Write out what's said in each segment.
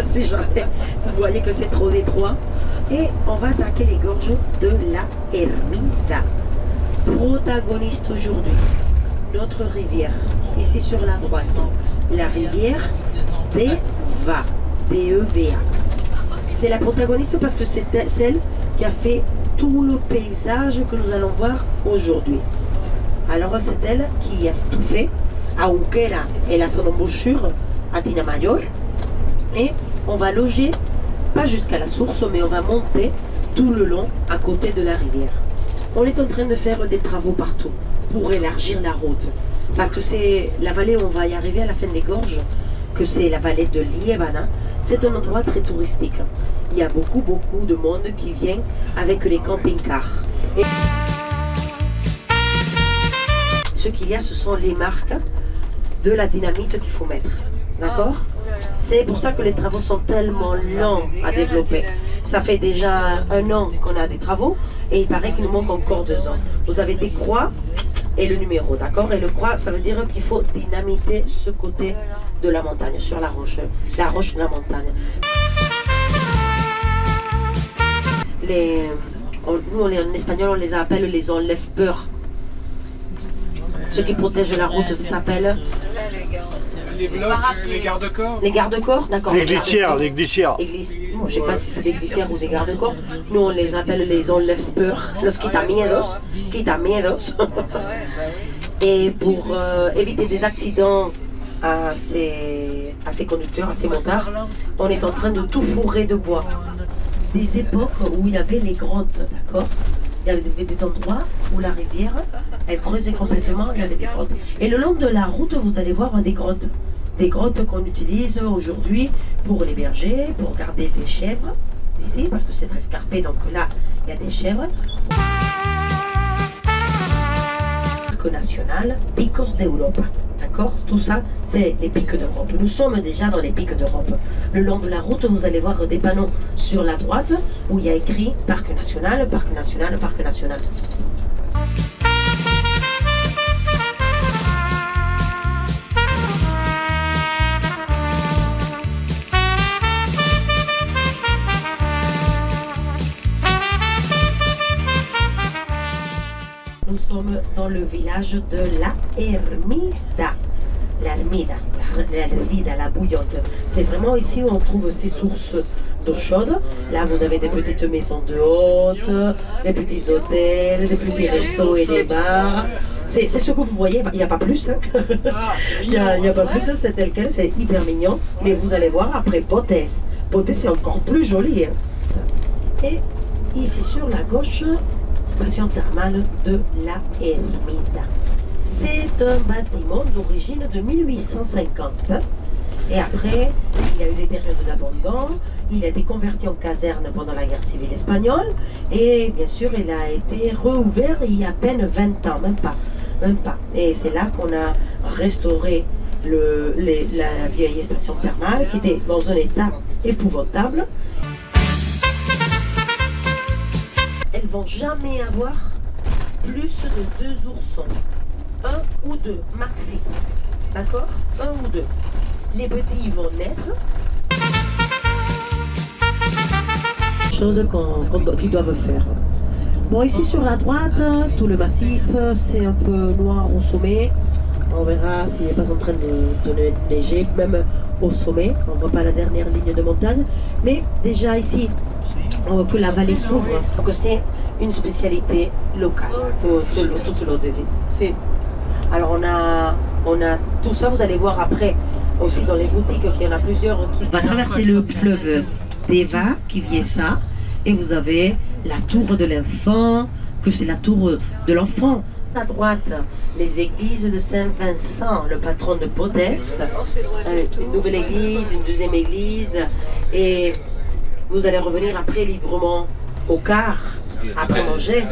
si jamais vous voyez que c'est trop étroit. Et on va attaquer les gorges de la Ermita. Protagoniste aujourd'hui, notre rivière, ici sur la droite, la rivière Deva, D-E-V-A. C'est la protagoniste parce que c'est celle qui a fait tout le paysage que nous allons voir aujourd'hui. Alors c'est elle qui a tout fait, aunque elle a son embouchure à Tina Mayor. Et on va loger, pas jusqu'à la source, mais on va monter tout le long à côté de la rivière. On est en train de faire des travaux partout pour élargir la route. Parce que c'est la vallée où on va y arriver à la fin des gorges, que c'est la vallée de Liébana. C'est un endroit très touristique. Il y a beaucoup de monde qui vient avec les camping-cars. Et ce qu'il y a, ce sont les marques de la dynamite qu'il faut mettre. D'accord? C'est pour ça que les travaux sont tellement lents à développer. Ça fait déjà 1 an qu'on a des travaux et il paraît qu'il nous manque encore 2 ans. Vous avez des croix et le numéro, d'accord? Et le croix, ça veut dire qu'il faut dynamiter ce côté de la montagne, sur la roche de la montagne. Nous, en espagnol, on les appelle les enlève-peurs. Ceux qui protègent la route, ça s'appelle... Les blocs, les garde-corps. Les garde-corps, d'accord. Les glissières, les glissières. Bon, je sais pas si c'est des glissières ou des garde-corps. Nous, on les appelle les enlève-peurs. Los quitamientos. Quitamientos. Et pour éviter des accidents à ces conducteurs, à ces motards, on est en train de tout fourrer de bois. Des époques où il y avait les grottes, d'accord? Il y avait des endroits où la rivière, elle creusait complètement, il y avait des grottes. Et le long de la route, vous allez voir des grottes. Des grottes qu'on utilise aujourd'hui pour les bergers, pour garder des chèvres, ici, parce que c'est très escarpé, donc là, il y a des chèvres. Parc national, Picos d'Europa. D'accord? Tout ça, c'est les pics d'Europe. Nous sommes déjà dans les pics d'Europe. Le long de la route, vous allez voir des panneaux sur la droite où il y a écrit Parc national, Parc national, Parc national. Nous sommes dans le village de la Ermita. L'Ermida, la bouillante. C'est vraiment ici où on trouve ces sources d'eau chaude. Là, vous avez des petites maisons de hôtes, des petits hôtels, des petits restos et des bars. C'est ce que vous voyez, il n'y a pas plus. Hein. Il n'y a pas plus, c'est tel quel, c'est hyper mignon. Mais vous allez voir après Potes. Potes, c'est encore plus joli. Hein. Et ici sur la gauche, station thermale de la Ermita. C'est un bâtiment d'origine de 1850. Et après, il y a eu des périodes d'abandon. Il a été converti en caserne pendant la guerre civile espagnole. Et bien sûr, il a été rouvert il y a à peine 20 ans, même pas. Et c'est là qu'on a restauré la vieille station thermale qui était dans un état épouvantable. Elles vont jamais avoir plus de 2 oursons. 1 ou 2 maxi. D'accord? 1 ou 2. Les petits vont naître. Choses qu'ils doivent faire. Bon, ici sur la droite, tout le massif, c'est un peu noir au sommet. On verra s'il n'est pas en train de neiger, même au sommet. On ne voit pas la dernière ligne de montagne. Mais déjà ici, on voit que la vallée s'ouvre. Donc c'est une spécialité locale, tout le long de vie. Alors on a tout ça, vous allez voir après aussi dans les boutiques qu'il y en a plusieurs qui... On va traverser le fleuve Deva qui vient ça, et vous avez la tour de l'enfant, que c'est la tour de l'enfant. À droite, les églises de Saint-Vincent, le patron de Potes, une nouvelle église, une deuxième église, et vous allez revenir après librement au car, après manger.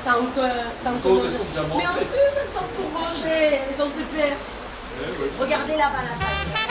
Ça on peut manger. Ça on peut manger. Mais ensuite, elles sont pour manger. Elles sont super. Regardez là-bas la taille.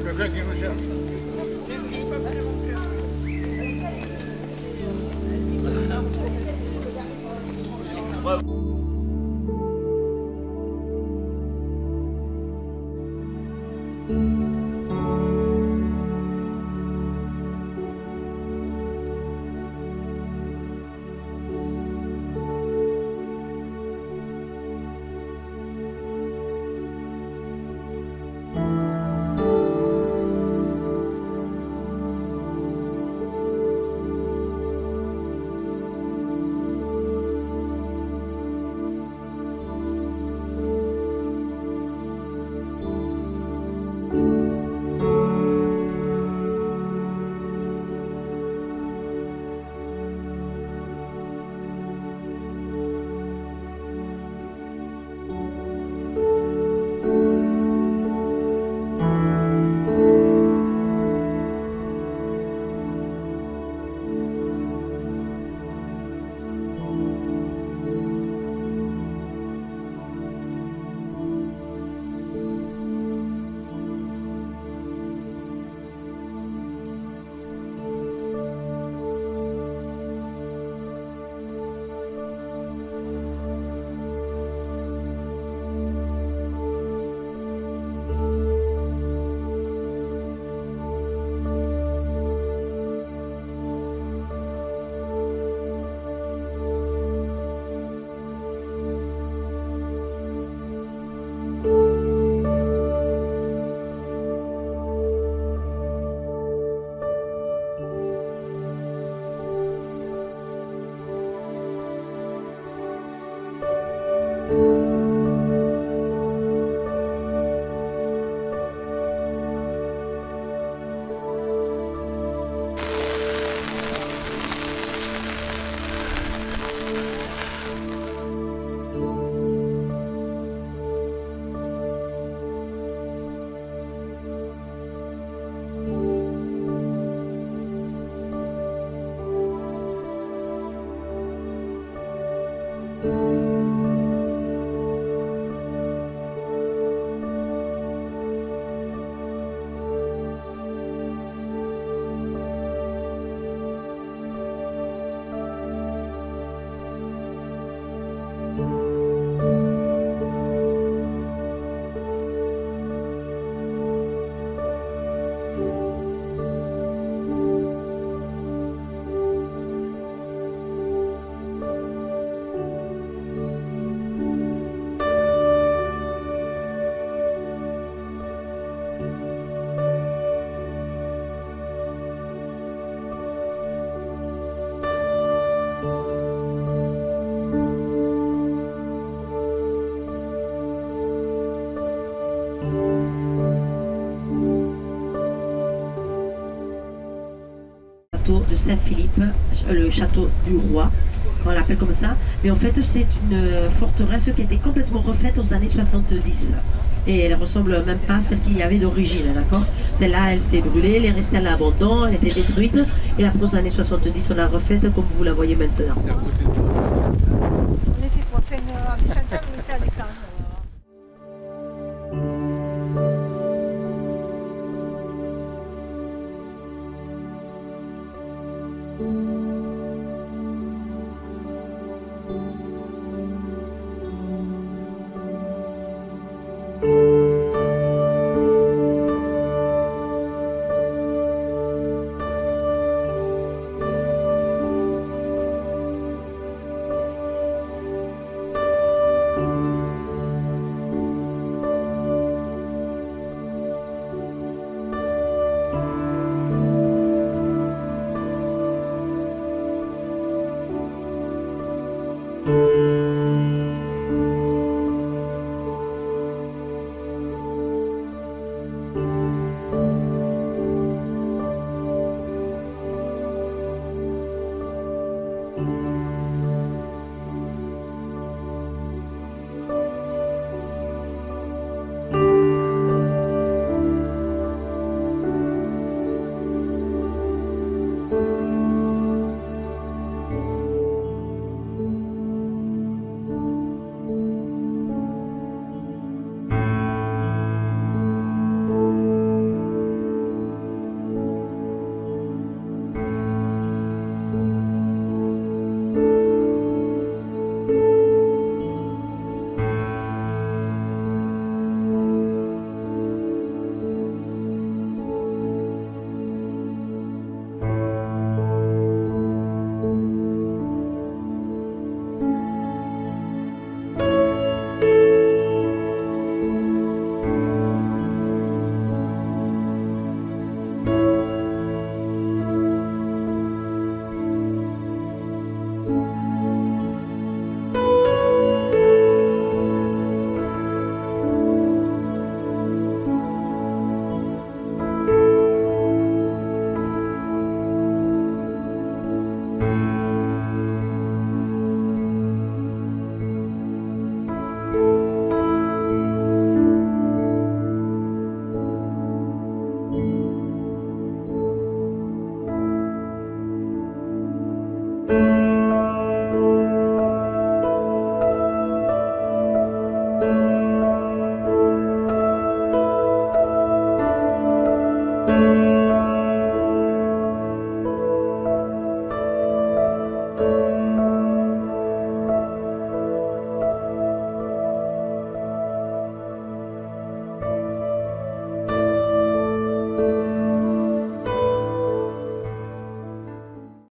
Quelqu'un qui nous cherche. De Saint-Philippe, le château du roi, on l'appelle comme ça, mais en fait c'est une forteresse qui a été complètement refaite aux années 70 et elle ressemble même pas à celle qu'il y avait d'origine, d'accord. Celle-là elle s'est brûlée, elle est restée à l'abandon, elle était détruite et après aux années 70 on l'a refaite comme vous la voyez maintenant. Uniti, c'est une